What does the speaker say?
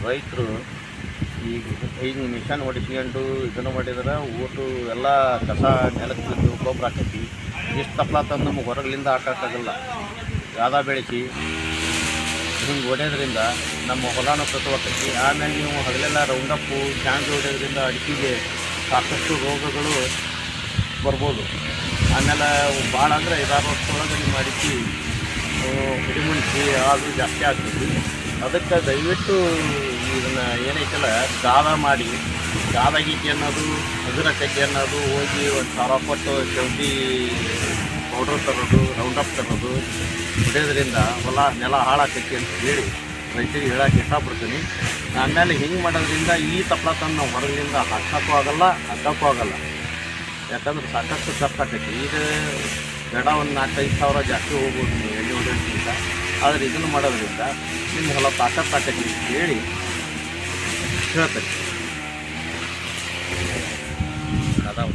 ರೈತರು ಈಗ ಮಿಷನ್ ಹೊಡಿಸ್ಕೊಂಡು ಇದನ್ನು ಮಾಡಿದ್ರೆ ಊಟು ಎಲ್ಲ ಕಸ ನೆಲಕ್ಕೆ ಬಿದ್ದು ಗೊಬ್ಬರ ಹಾಕೈತಿ. ಇಷ್ಟು ತಪ್ಪಲ ತಂದು ನಮಗೆ ಹೊರಗಲಿಂದ ಹಾಕೋಕ್ಕಾಗಲ್ಲ. ಯಾವ್ದು ಬೆಳೆಸಿ ಹಿಂಗೆ ಹೊಡೆಯೋದ್ರಿಂದ ನಮ್ಮ ಹೊಲನೂ ಸತ್ತೋಗ್ತೈತಿ. ಆಮೇಲೆ ನೀವು ಹಗಲೆಲ್ಲ ರೌಂಡಪ್ಪು ಕ್ಯಾಂಡ್ ಹೊಡೆಯೋದ್ರಿಂದ ಅಡಿಕೆಗೆ ಸಾಕಷ್ಟು ರೋಗಗಳು ಬರ್ಬೋದು. ಆಮೇಲೆ ಭಾಳ ಅಂದರೆ 5-6 ವರ್ಷದೊಳಗೆ ನಿಮ್ಮ ಅಡಿಕೆ ಹಿಡಿಮುಣಿಸಿ ಅದು ಜಾಸ್ತಿ ಆಗ್ತೈತಿ. ಅದಕ್ಕೆ ದಯವಿಟ್ಟು ಇದನ್ನು ಏನೈತಲ್ಲ ಗಾದ ಮಾಡಿ ಗಾದಾಗೀಟಿ ಅನ್ನೋದು ಹಗುರ ಕಡ್ಡಿ ಅನ್ನೋದು ಹೋಗಿ ಒಂದು 1000 ಕೊಟ್ಟು ಚೌತಿ ಪೌಡ್ರ್ ತರೋದು ರೌಂಡಪ್ ತರೋದು ಹೊಡೆಯೋದ್ರಿಂದ ಹೊಲ ನೆಲ ಹಾಳಾಕೈತಿ ಅಂತ ಹೇಳಿ ರೈತರಿಗೆ ಹೇಳೋಕೆ ಇಷ್ಟಪಡ್ತೀನಿ. ಆಮೇಲೆ ಹಿಂಗೆ ಮಾಡೋದ್ರಿಂದ ಈ ತಪ್ಪಲ ತಂದು ನಾವು ಹೊರಗಿನಿಂದ ಹಾಕೋಕ್ಕೂ ಆಗಲ್ಲ. ಯಾಕಂದ್ರೆ ಸಾಕಷ್ಟು ಖರ್ಚು ಆಕೈತಿ. ಈಗ ಬೇಡ ಒಂದು 4-5 ಸಾವಿರ ಜಾಸ್ತಿ ಹೋಗ್ಬೋದು ನೀವು ಎಣ್ಣೆ ಹೊಡೆಯೋದ್ರಿಂದ. ಆದರೆ ಇದನ್ನು ಮಾಡೋದ್ರಿಂದ ನಿಮ್ಮ ಹೊಲ ತಾಕತ್ತೈತಿ ಅಂತ ಹೇಳಿ ಹೇಳ್ತೈತಿ. ಅದಾವ.